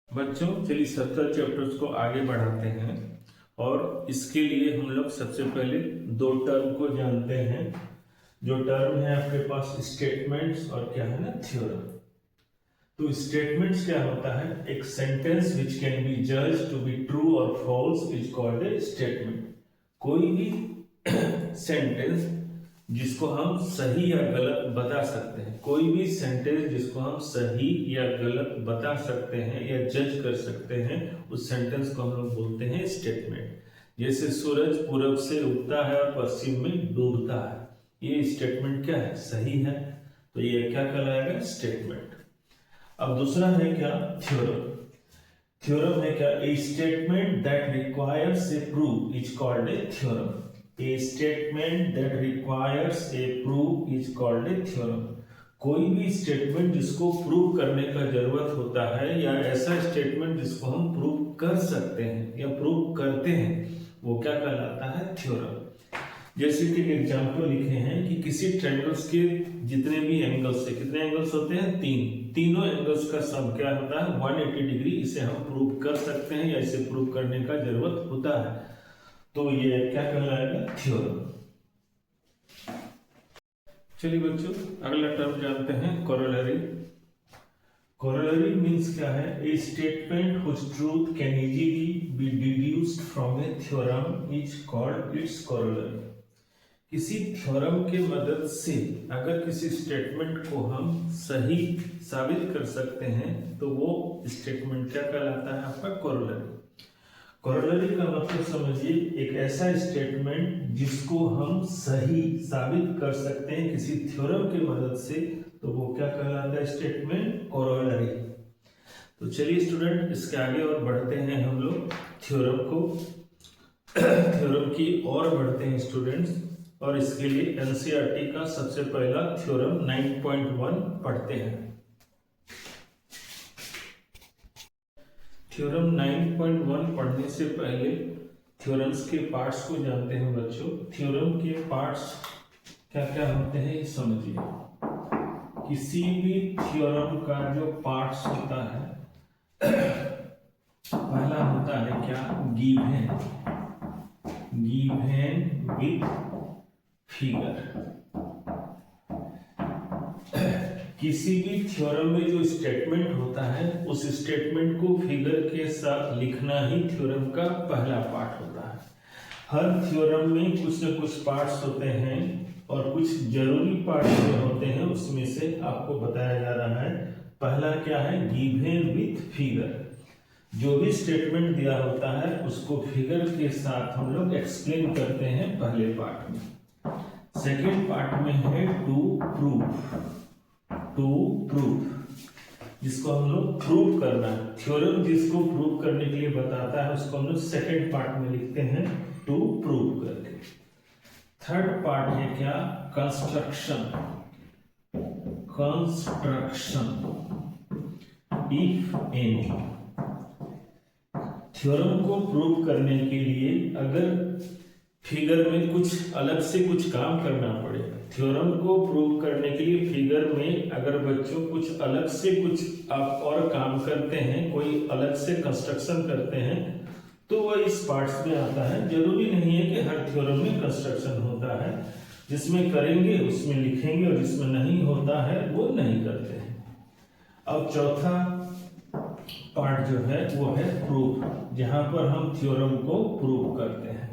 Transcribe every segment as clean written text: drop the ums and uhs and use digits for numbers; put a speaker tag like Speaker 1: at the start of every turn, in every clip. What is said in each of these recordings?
Speaker 1: बच्चों चलिए 70 चैप्टर्स को आगे बढ़ाते हैं और इसके लिए हम लोग सबसे पहले दो टर्म को जानते हैं। जो टर्म है आपके पास स्टेटमेंट्स और क्या है ना थ्योरम। तो स्टेटमेंट्स क्या होता है? एक सेंटेंस विच कैन बी जज टू बी ट्रू और false is called a statement. कोई भी सेंटेंस जिसको हम सही या गलत बता सकते हैं, कोई भी सेंटेंस जिसको हम सही या गलत बता सकते हैं या जज कर सकते हैं, उस सेंटेंस को हम लोग बोलते हैं स्टेटमेंट। जैसे सूरज पूरब से उगता है और पश्चिम में डूबता है, ये स्टेटमेंट क्या है? सही है, तो ये क्या कहलाएगा? स्टेटमेंट। अब दूसरा है क्या? थ्योरम। थ्योरम है क्या? ए statement that requires a proof is called A theorem. A statement that requires a proof is called a theorem. कोई भी स्टेटमेंट जिसको प्रूव करने का जरूरत होता है या ऐसा स्टेटमेंट जिसको हम प्रूव कर सकते हैं या प्रूव करते हैं, वो क्या कहलाता है? थ्योरम। जैसे कि एग्जाम्पल लिखे हैं कि किसी ट्रायंगल्स के जितने भी एंगल्स है, कितने एंगल्स होते हैं? तीनों एंगल्स का सम क्या होता है? 180 डिग्री। इसे हम प्रूव कर सकते हैं या इसे प्रूव करने का जरूरत होता है, तो ये क्या कहलाएगा? थ्योरम। चलिए बच्चों अगला टर्म जानते हैं, कोरोलरी। कोरोलरी मींस क्या है? ए statement which truth can easily B deduced from A theorem is called its corollary. किसी थ्योरम के मदद से अगर किसी स्टेटमेंट को हम सही साबित कर सकते हैं तो वो स्टेटमेंट क्या कहलाता है? आपका कोरोलरी। कोरोलरी का मतलब समझिए, एक ऐसा स्टेटमेंट जिसको हम सही साबित कर सकते हैं किसी थ्योरम की मदद से, तो वो क्या कहलाता है? Statement corollary. तो चलिए स्टूडेंट इसके आगे और बढ़ते हैं हम लोग थ्योरम को थ्योरम की और बढ़ते हैं स्टूडेंट्स, और इसके लिए एनसीईआरटी का सबसे पहला थ्योरम 9.1 पढ़ते हैं। थ्योरम 9.1 पढ़ने से पहले थ्योरम्स के पार्ट्स को जानते हैं बच्चों। थ्योरम के पार्ट्स क्या क्या होते हैं ये समझिए। किसी भी थ्योरम का जो पार्ट्स होता है, पहला होता है क्या? गिवन। Given with figure. किसी भी थ्योरम में जो स्टेटमेंट होता है, उस स्टेटमेंट को फिगर के साथ लिखना ही थ्योरम का पहला पार्ट होता है। हर थ्योरम में कुछ न कुछ पार्ट्स होते हैं और कुछ जरूरी पार्ट्स जो होते हैं उसमें से आपको बताया जा रहा है। पहला क्या है? Given with figure. जो भी स्टेटमेंट दिया होता है उसको फिगर के साथ हम लोग एक्सप्लेन करते हैं पहले पार्ट में। सेकेंड पार्ट में है टू प्रूफ। टू प्रूफ, जिसको हम लोग प्रूव करना है। थ्योरम जिसको प्रूव करने के लिए बताता है उसको हम लोग सेकेंड पार्ट में लिखते हैं टू प्रूव करके। थर्ड पार्ट है क्या? Construction. Construction if any. Theorem को प्रूव करने के लिए अगर फिगर में कुछ अलग से कुछ काम करना पड़े, थ्योरम को प्रूव करने के लिए फिगर में अगर बच्चों कुछ अलग से कुछ आप और काम करते हैं, कोई अलग से कंस्ट्रक्शन करते हैं, तो वह इस पार्ट्स में आता है। जरूरी नहीं है कि हर थ्योरम में कंस्ट्रक्शन होता है। जिसमें करेंगे उसमें लिखेंगे और जिसमें नहीं होता है वो नहीं करते हैं। अब चौथा पार्ट जो है वो है प्रूफ, जहां पर हम थ्योरम को प्रूव करते हैं।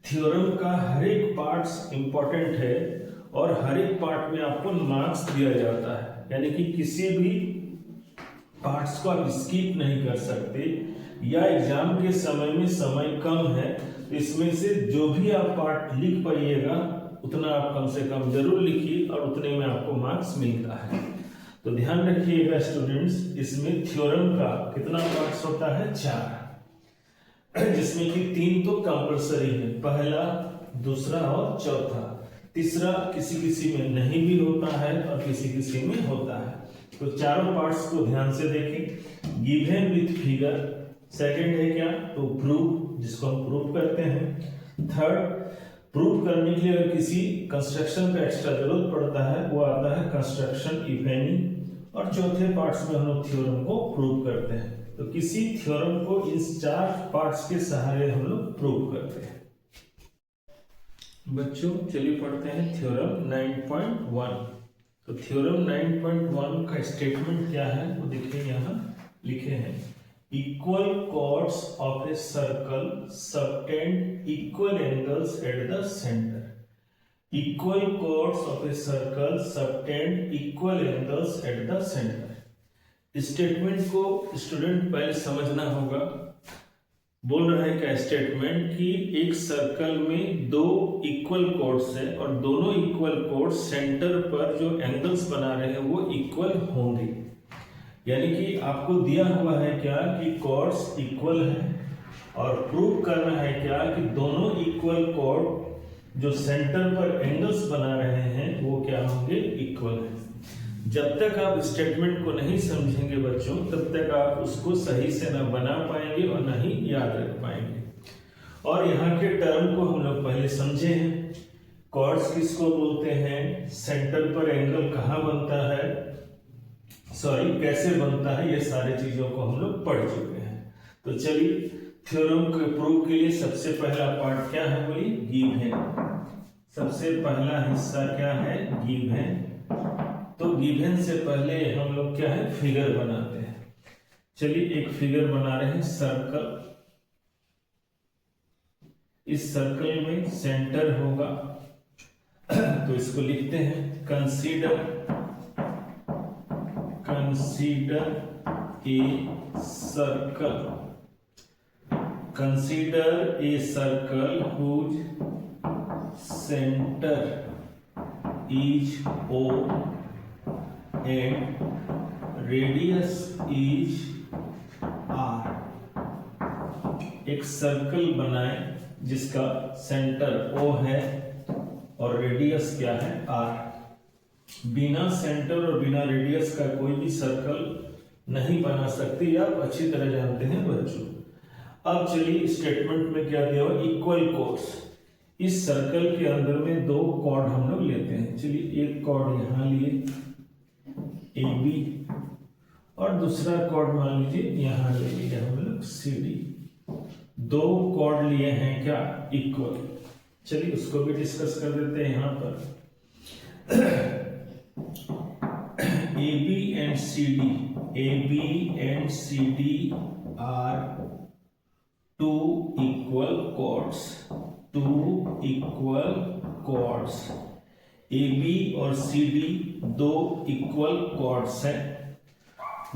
Speaker 1: थ्योरम का हर एक पार्ट्स इंपॉर्टेंट है और हर एक पार्ट में आपको मार्क्स दिया जाता है, यानी कि किसी भी पार्ट्स को आप स्किप नहीं कर सकते, या एग्जाम के समय में समय कम है तो इसमें से जो भी आप पार्ट लिख पाइएगा उतना आप कम से कम जरूर लिखिए और उतने में आपको मार्क्स मिलता है। तो ध्यान रखिएगा स्टूडेंट्स, इसमें थ्योरम का कितना पार्ट्स होता है? 4, जिसमें कि 3 तो कंपलसरी है, पहला, दूसरा और चौथा। तीसरा किसी किसी में नहीं भी होता है और किसी किसी में होता है। तो चारों पार्ट्स को ध्यान से देखें। Given with figure. सेकंड है क्या? टू प्रूव, जिसको हम प्रूव करते हैं। थर्ड, प्रूव करने के लिए अगर किसी कंस्ट्रक्शन का एक्स्ट्रा जरूरत पड़ता है वो आता है कंस्ट्रक्शन इफ एनी। और चौथे पार्ट्स में हम लोग थ्योरम को प्रूव करते हैं। तो किसी थ्योरम को इस 4 पार्ट्स के सहारे हम लोग प्रूव करते हैं। बच्चों चलिए पढ़ते हैं थ्योरम 9.1। तो थ्योरम 9.1 का स्टेटमेंट क्या है वो देखिए, यहाँ लिखे हैं equal chords of a circle subtend equal angles at the centre. Equal chords of a circle subtend equal angles at the centre. Statement को स्टूडेंट पहले समझना होगा। बोल रहा है क्या स्टेटमेंट कि एक सर्कल में 2 इक्वल कॉर्ड्स है और दोनों इक्वल कॉर्ड्स सेंटर पर जो एंगल्स बना रहे हैं वो इक्वल होंगे। यानी कि आपको दिया हुआ है क्या कि कॉर्ड्स इक्वल है और प्रूव करना है क्या कि दोनों इक्वल कॉर्ड जो सेंटर पर एंगल्स बना रहे हैं वो क्या होंगे, इक्वल है। जब तक आप स्टेटमेंट को नहीं समझेंगे बच्चों तब तक आप उसको सही से ना बना पाएंगे और ना ही याद रख पाएंगे। और यहाँ के टर्म को हम लोग पहले समझे हैं। कॉर्ड्स किसको बोलते हैं, सेंटर पर एंगल कहाँ बनता है, सॉरी कैसे बनता है, ये सारी चीजों को हम लोग पढ़ चुके हैं। तो चलिए थ्योरम के प्रूव के लिए सबसे पहला पार्ट क्या है बोलिए, गिवन। सबसे पहला हिस्सा क्या है, गिवन। तो गिवन से पहले हम लोग क्या है, फिगर बनाते हैं। चलिए एक फिगर बना रहे हैं सर्कल। इस सर्कल में सेंटर होगा तो इसको लिखते हैं consider a circle. Consider a circle whose center is O and radius is R। एक सर्कल बनाए जिसका सेंटर O है और रेडियस क्या है, R। बिना सेंटर और बिना रेडियस का कोई भी सर्कल नहीं बना सकते, आप अच्छी तरह जानते हैं बच्चों। अब चलिए स्टेटमेंट में क्या दिया हुआ, इक्वल कॉर्ड्स। इस सर्कल के अंदर में 2 कॉर्ड हम लोग लेते हैं। चलिए एक कॉर्ड यहां लिए AB और दूसरा कॉर्ड मान लीजिए यहां ले लिया हम लोग CD। 2 कॉर्ड लिए हैं क्या, इक्वल। चलिए उसको भी डिस्कस कर देते हैं यहां पर। AB and CD are 2 equal chords। AB और CD 2 equal chords हैं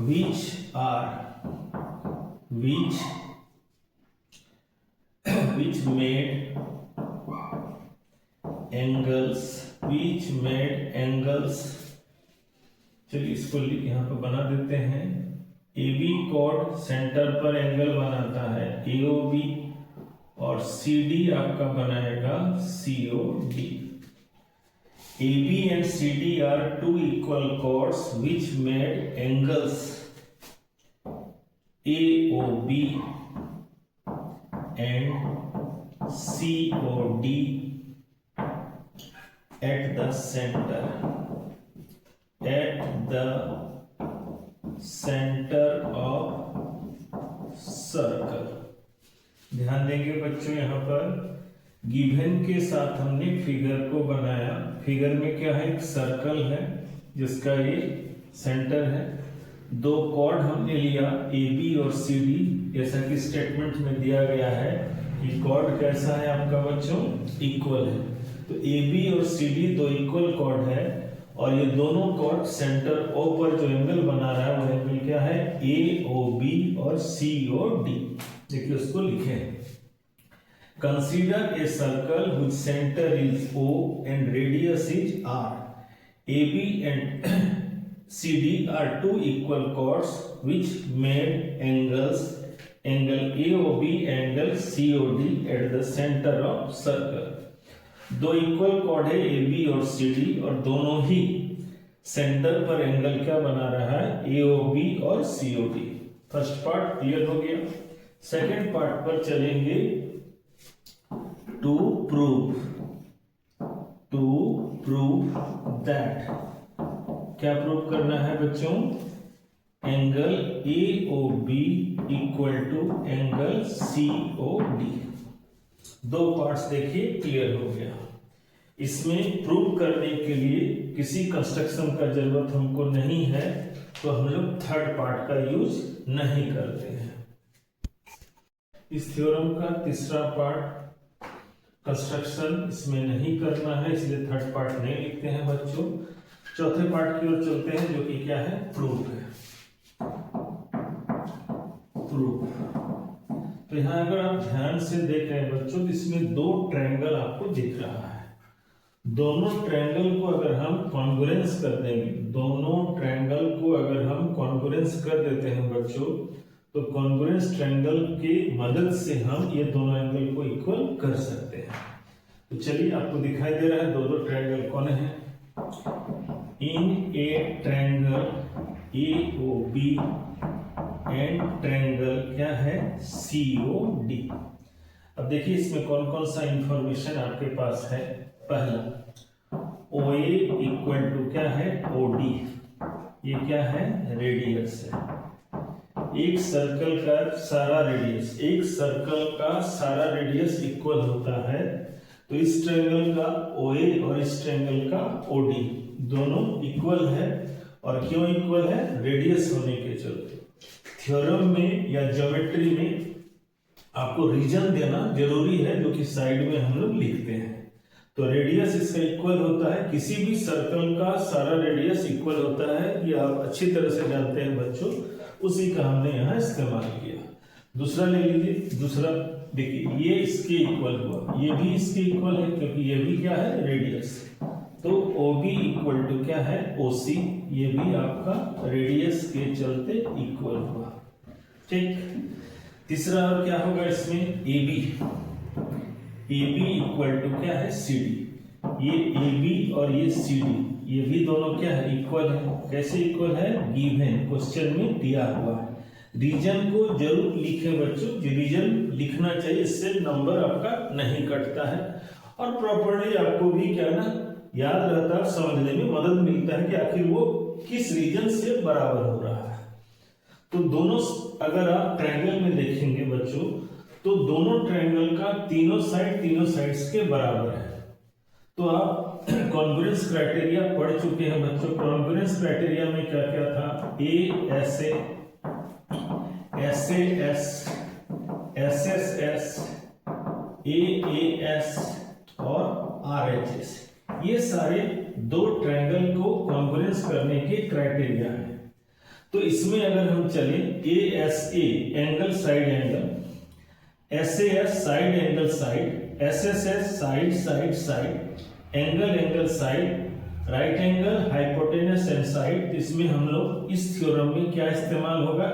Speaker 1: which made angles। चलिए इसको यहाँ पर बना देते हैं। AB कॉर्ड सेंटर पर एंगल बनाता है AOB और CD आपका बनाएगा COD। AB and CD are 2 equal chords which made angles AOB and COD at the center of circle। ध्यान देंगे बच्चों, यहाँ पर गिवन के साथ हमने फिगर को बनाया। फिगर में क्या है, एक सर्कल है जिसका ये सेंटर है। 2 कॉर्ड हमने लिया AB और CD, जैसा कि स्टेटमेंट में दिया गया है कि कॉर्ड कैसा है आपका बच्चों, इक्वल है। तो AB और CD 2 इक्वल कॉर्ड है और ये दोनों कॉर्ड सेंटर O पर जो एंगल बना रहा है वो एंगल क्या है, AOB और COD। देखिए उसको लिखे, consider a circle which centre is O and radius is R। AB and CD are 2 equal chords which made angle AOB angle COD at the center of circle। 2 equal cord है AB और CD और दोनों ही centre पर angle क्या बना रहा है, AOB और COD। फर्स्ट पार्ट क्लियर हो गया। सेकंड पार्ट पर चलेंगे, टू प्रूव दैट। क्या प्रूव करना है बच्चों? Angle AOB equal to angle COD। दो पार्ट्स देखिए क्लियर हो गया। इसमें प्रूव करने के लिए किसी कंस्ट्रक्शन का जरूरत हमको नहीं है, तो हम लोग थर्ड पार्ट का यूज नहीं करते हैं। इस थ्योरम का तीसरा पार्ट कंस्ट्रक्शन इसमें नहीं करना है, इसलिए थर्ड पार्ट नहीं लिखते हैं बच्चों। चौथे पार्ट की ओर चलते हैं, जो कि क्या है? प्रूफ है। प्रूफ। तो यहां अगर आप ध्यान से देख रहे हैं बच्चों, तो इसमें दो ट्रायंगल आपको दिख रहा है। दोनों ट्रायंगल को अगर हम कॉन्ग्रुएंस कर देंगे, दोनों ट्रायंगल को अगर हम कॉन्ग्रुएंस कर देते हैं बच्चों, तो कॉन्ग्रुएंस ट्रायंगल की मदद से हम ये दोनों एंगल को इक्वल कर सकते हैं। तो चलिए, आपको दिखाई दे रहा है दो ट्रायंगल कौन है। In a triangle AOB and triangle क्या है? COD। अब देखिए इसमें कौन कौन सा इंफॉर्मेशन आपके पास है। पहला, OA इक्वल टू क्या है? OD। ये क्या है? रेडियस है। एक सर्कल का सारा रेडियस, एक सर्कल का सारा रेडियस इक्वल होता है। तो इस ट्रायंगल का OA और इस ट्रायंगल का OD दोनों इक्वल है। और क्यों इक्वल है? रेडियस होने के चलते। थ्योरम में या ज्योमेट्री में आपको रीजन देना जरूरी है, जो कि साइड में हम लोग लिखते हैं। तो रेडियस इसका इक्वल होता है, किसी भी सर्कल का सारा रेडियस इक्वल होता है। ये आप अच्छी तरह से जानते हैं बच्चों, उसी का हमने यहाँ इस्तेमाल किया। दूसरा ले लीजिए। दूसरा देखिए, ये इसके इक्वल हुआ, ये भी इसके इक्वल है, क्योंकि ये भी क्या है? रेडियस। तो OB इक्वल टू क्या है? OC। ये भी आपका रेडियस के चलते इक्वल हुआ। ठीक। तीसरा और क्या होगा इसमें? AB इक्वल टू क्या है? CD। ये AB और ये CD, ये भी दोनों क्या है? इक्वल है। कैसे इक्वल है? गिवन, क्वेश्चन में दिया हुआ है। रीजन को जरूर लिखें बच्चों, रीजन लिखना चाहिए, इससे नंबर आपका नहीं कटता है और प्रॉपर्ली आपको भी क्या ना याद रहता है, समझने में मदद मिलता है कि आखिर वो किस रीजन से बराबर हो रहा है। तो दोनों, अगर आप ट्रायंगल में देखेंगे बच्चों, तो दोनों ट्रायंगल का तीनों साइड्स के बराबर है। तो आप कॉन्ग्रुएंस क्राइटेरिया पढ़ चुके हैं बच्चों। कॉन्ग्रुएंस क्राइटेरिया में क्या क्या था? ASA, SAS, SSS, AAS और RHS, ये सारे दो ट्रायंगल को कॉन्ग्रुएंस करने के क्राइटेरिया हैं। तो इसमें अगर हम चले, ASA angle side angle, SAS side angle side, SSS side side side, angle side, right angle, hypotenuse and side. इसमें हम लोग इस थ्योरम में क्या इस्तेमाल होगा?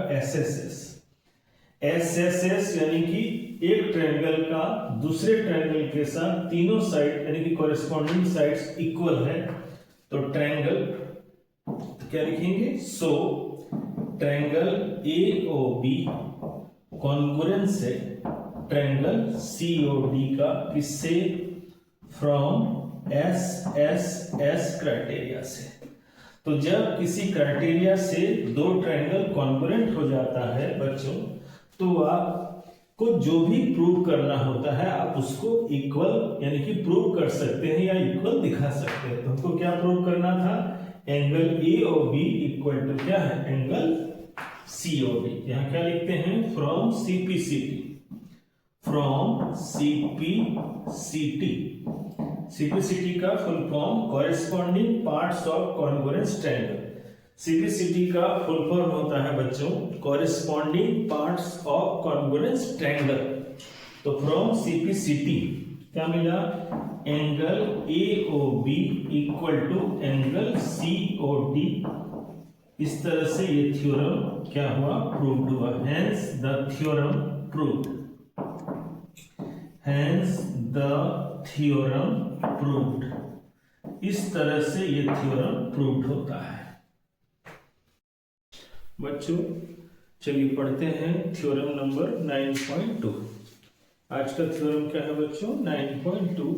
Speaker 1: SSS यानी कि एक ट्रायंगल का दूसरे ट्रायंगल के साथ तीनों साइड यानी कि कॉरेस्पॉन्डिंग साइड्स इक्वल है। तो ट्रायंगल क्या लिखेंगे? सो ट्रायंगल AOB कॉन्ग्रुएंस है ट्रायंगल COD का, किससे? फ्रॉम SSS क्राइटेरिया से। तो जब किसी क्राइटेरिया से दो ट्रायंगल कॉन्ग्रुएंट हो जाता है बच्चों, तो आपको जो भी प्रूव करना होता है आप उसको इक्वल यानी कि प्रूव कर सकते हैं या इक्वल दिखा सकते हैं। तो हमको क्या प्रूव करना था? एंगल AOB इक्वल टू क्या है? Angle COD। यहां क्या लिखते हैं? From CPCT, from CPCT। CPCT का full form corresponding parts of congruence triangle. CPCT का फुल फॉर्म होता है बच्चों corresponding parts of congruence triangle. तो फ्रॉम CPCT क्या मिला? Angle AOB equal to angle COD। इस तरह से ये थ्योरम क्या हुआ? प्रूव्ड हुआ। Hence the theorem proved. Hence the theorem proved. इस तरह से ये थ्योरम प्रूव्ड होता है बच्चों। चलिए पढ़ते हैं थ्योरम नंबर 9.2। आज का थ्योरम क्या है बच्चों? 9.2,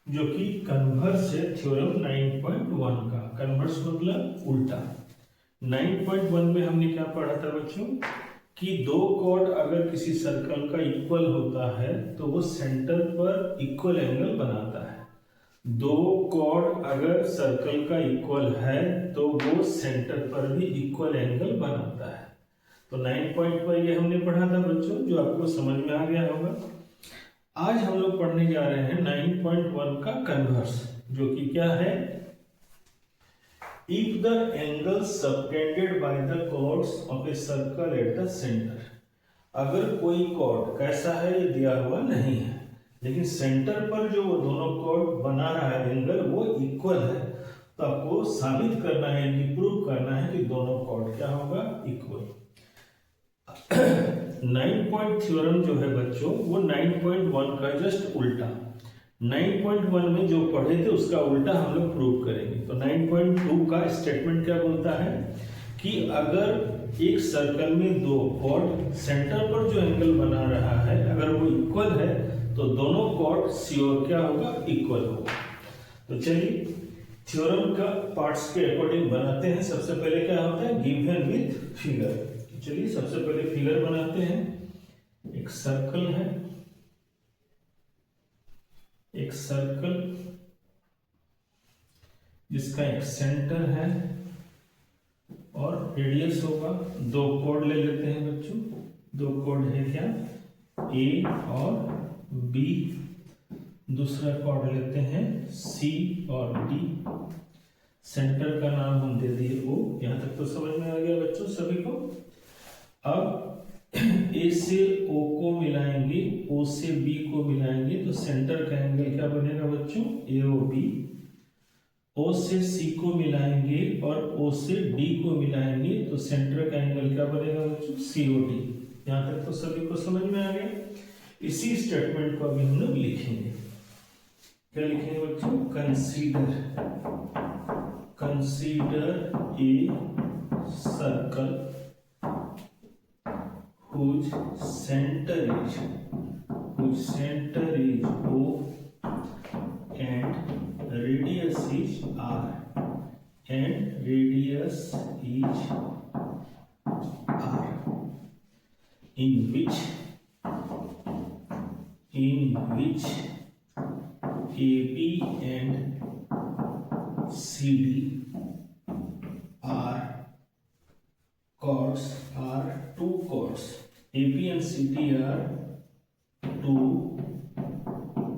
Speaker 1: जो कि कन्वर्स है थ्योरम 9.1 का। कन्वर्स कन्वर्स मतलब उल्टा। 9.1 में हमने क्या पढ़ा था बच्चों कि दो कॉर्ड अगर किसी सर्कल का इक्वल होता है तो वो सेंटर पर इक्वल एंगल बनाता है। दो कॉर्ड अगर सर्कल का इक्वल है तो वो सेंटर पर भी इक्वल एंगल बनाता है। तो 9 पर ये हमने पढ़ा था बच्चों, जो आपको समझ में आ गया होगा। आज हम लोग पढ़ने जा रहे हैं 9.1 का कन्वर्स, जो कि क्या है, if the angle subtended by the chords of a circle at the centre. अगर कोई कॉर्ड कैसा है ये दिया हुआ नहीं है, लेकिन सेंटर पर जो वो दोनों कॉर्ड बना रहा है एंगल वो इक्वल है, तो आपको साबित करना है कि प्रूव करना है कि दोनों कॉर्ड क्या होगा, इक्वल। 9 पॉइंट थ्योरम जो है बच्चों वो 9.1 का जस्ट उल्टा। 9.1 में जो पढ़े थे उसका उल्टा हम लोग प्रूव करेंगे। तो 9.2 का स्टेटमेंट क्या बोलता है कि अगर एक सर्कल में दो कॉर्ड सेंटर पर जो एंगल बना रहा है अगर वो इक्वल है तो दोनों कॉर्ड श्योर क्या होगा, इक्वल होगा। तो चलिए थ्योरम का पार्ट्स के अकॉर्डिंग बनाते हैं। सबसे पहले क्या होता है, गिवन विथ फिगर। चलिए सबसे पहले फिगर बनाते हैं। एक सर्कल है, एक सर्कल जिसका एक सेंटर है और रेडियस होगा। दो कॉर्ड ले लेते हैं बच्चों, दो कॉर्ड है क्या, ए और बी। दूसरा कॉर्ड लेते हैं सी और डी। सेंटर का नाम हम दे दिए ओ। यहां तक तो समझ में आ गया बच्चों सभी को। अब ए से ओ को मिलाएंगे, ओ से बी को मिलाएंगे तो सेंटर का एंगल क्या बनेगा बच्चों, ए ओ बी। ओ से सी को मिलाएंगे और ओ से डी को मिलाएंगे तो सेंटर का एंगल क्या बनेगा बच्चों, सी ओ डी। यहां तक तो सभी को समझ में आ गया। इसी स्टेटमेंट को अभी हम लोग लिखेंगे। क्या लिखेंगे बच्चों, consider a circle whose center is O and radius is R in which AB and CD are two chords. AB and CD are two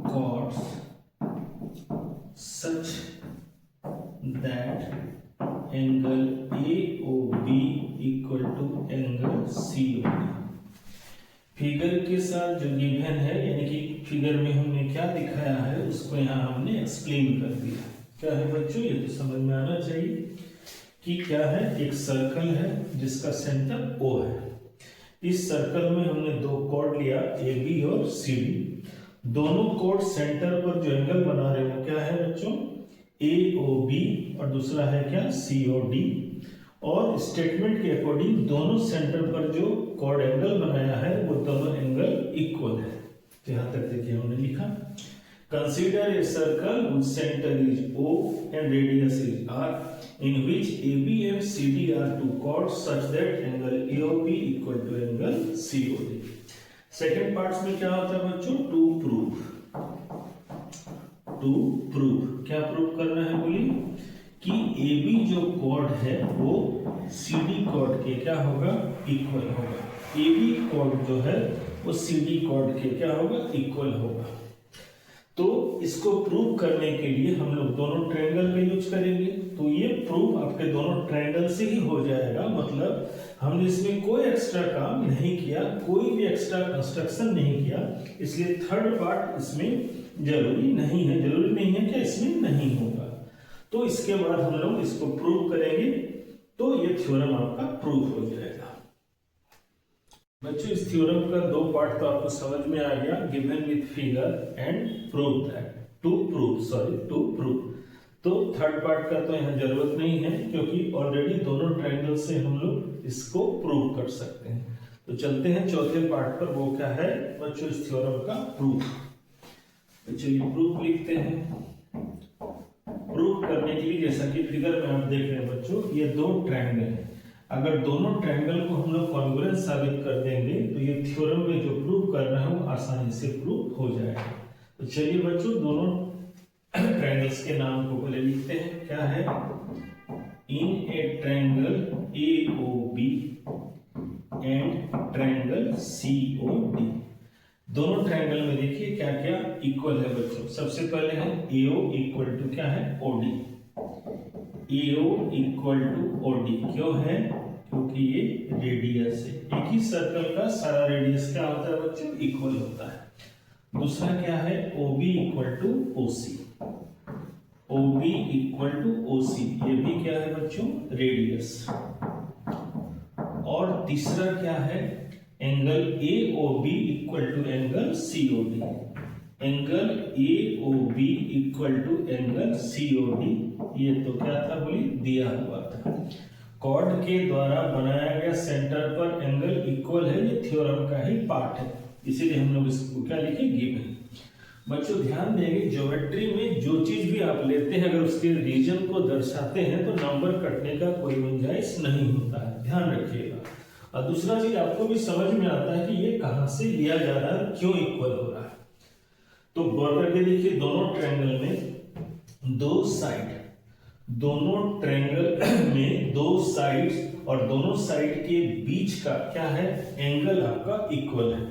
Speaker 1: chords such that angle AOB equal to angle COD। Figure के साथ जो given है, यानी कि figure में हमने क्या दिखाया है उसको यहाँ हमने एक्सप्लेन कर दिया। क्या है बच्चों, ये तो समझ में आना चाहिए कि क्या है, एक सर्कल है जिसका सेंटर O है। इस सर्कल में हमने दो कॉर्ड लिया ए बी और सी डी। दोनों कॉर्ड सेंटर पर जो एंगल बना रहे हैं क्या है बच्चों, ए ओ बी और दूसरा है क्या, सी ओ डी। और स्टेटमेंट के अकॉर्डिंग दोनों सेंटर पर जो कॉर्ड एंगल बनाया है वो दोनों एंगल इक्वल है। तो यहां तक देखिए हमने लिखा, consider a circle whose center is O and radius is R in which AB and CD are two chords such that angle AOB equal to angle COD। Second parts में क्या होता है बच्चों, टू प्रूव। क्या prove करना है बोलिए, कि AB जो कॉर्ड है वो CD कॉर्ड के क्या होगा, इक्वल होगा। AB कॉर्ड जो है वो CD कॉर्ड के क्या होगा, इक्वल होगा। तो इसको प्रूव करने के लिए हम लोग दोनों ट्रायंगल का यूज करेंगे। तो ये प्रूव आपके दोनों ट्रायंगल से ही हो जाएगा। मतलब हमने इसमें कोई एक्स्ट्रा काम नहीं किया, कोई भी एक्स्ट्रा कंस्ट्रक्शन नहीं किया, इसलिए थर्ड पार्ट इसमें जरूरी नहीं है। जरूरी नहीं है कि इसमें नहीं होगा। तो इसके बाद हम लोग इसको प्रूव करेंगे तो ये थ्योरम आपका प्रूव हो जाएगा। बच्चों इस थ्योरम का दो पार्ट तो आपको समझ में आ गया, given with figure and prove that, to prove. तो थर्ड पार्ट का तो यहाँ जरूरत नहीं है क्योंकि ऑलरेडी दोनों ट्रायंगल से हम लोग इसको प्रूव कर सकते हैं। तो चलते हैं चौथे पार्ट पर, वो क्या है बच्चों, इस थ्योरम का प्रूफ। तो चलिए प्रूफ लिखते हैं। प्रूफ करने के लिए जैसा कि फिगर में आप देख रहे हैं बच्चों, ये दो ट्रायंगल है। अगर दोनों ट्रायंगल को हम लोग कॉन्ग्रुएंट साबित कर देंगे तो ये थ्योरम में जो प्रूव कर रहे हैं वो आसानी से प्रूव हो जाएगा। तो चलिए बच्चों, दोनों ट्रायंगल्स के नाम को पहले लिखते हैं। क्या है? In a triangle AOB and triangle COD। दोनों ट्रायंगल में देखिए क्या क्या इक्वल है बच्चों। सबसे पहले है AO इक्वल टू क्या है? OD। AO equal to OD क्यों है? क्योंकि ये रेडियस है। एक ही सर्कल का सारा रेडियस क्या होता है बच्चों? इक्वल होता है। दूसरा क्या है? OB equal to OC। OB equal to OC, ये भी क्या है बच्चों? रेडियस। और तीसरा क्या है? Angle AOB equal to angle COD। Angle AOB equal to angle COD, ये तो क्या था बोली? दिया हुआ था। कॉर्ड के द्वारा बनाया गया सेंटर पर एंगल इक्वल है, ये थ्योरम का ही पार्ट है, इसीलिए हम लोग इसको क्या लिखे? गिवन। बच्चों ध्यान देंगे, ज्योमेट्री में जो चीज भी आप लेते हैं अगर उसके रीजन को दर्शाते हैं तो नंबर कटने का कोई गुंजाइश नहीं होता है, ध्यान रखिएगा। और दूसरा चीज आपको भी समझ में आता है कि ये कहां से लिया जा रहा है, क्यों इक्वल हो रहा है। तो गौर करके देखिए, दोनों ट्रायंगल में दो साइड, दोनों ट्रायंगल में दो साइड्स और दोनों साइड के बीच का क्या है? एंगल आपका इक्वल है।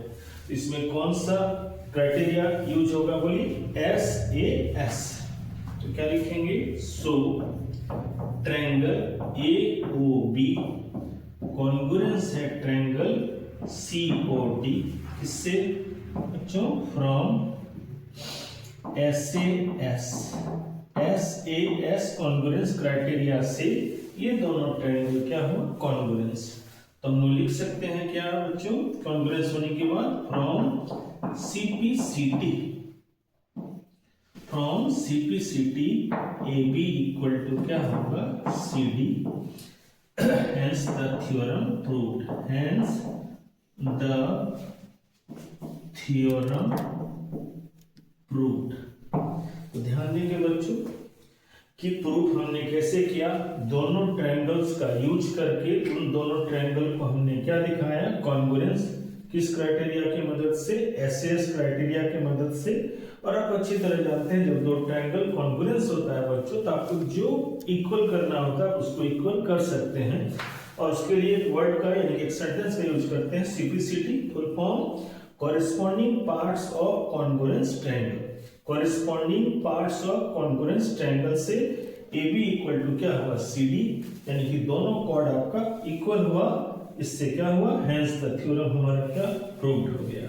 Speaker 1: इसमें कौन सा क्राइटेरिया यूज होगा बोली? SAS। तो क्या लिखेंगे? सो ट्रायंगल AOB कॉन्ग्रुएंस है ट्रायंगल COD। इससे बच्चों फ्रॉम SAS कॉन्ग्रुएंस क्राइटेरिया से ये दोनों ट्रायंगल क्या हुआ? कॉन्ग्रुएंस। तो हम लोग लिख सकते हैं क्या बच्चों? कॉन्ग्रुएंस होने के बाद from CPCT AB equal to क्या होगा? CD। Hence the theorem proved। Hence the theorem proved। तो ध्यान देंगे बच्चों कि प्रूफ हमने कैसे किया? दोनों ट्रायंगल्स का यूज करके उन दोनों ट्रायंगल को हमने क्या दिखाया? कॉन्ग्रुएंस। किस क्राइटेरिया की मदद से? SAS क्राइटेरिया की मदद से। और आप अच्छी तरह जानते हैं जब दो ट्रायंगल कॉन्ग्रुएंस होता है बच्चों तो आपको जो इक्वल करना होता है उसको इक्वल कर सकते हैं। और उसके लिए एक वर्ड का यानी एक सेंटेंस का यूज करते हैं CPCT, full form corresponding parts of congruence triangle. Corresponding parts of congruence triangle से AB इक्वल टू क्या हुआ? CD, यानी कि दोनों कॉर्ड आपका इक्वल हुआ। इससे क्या हुआ? हेंस द थ्योरम हमारा क्या? प्रूव्ड हो गया।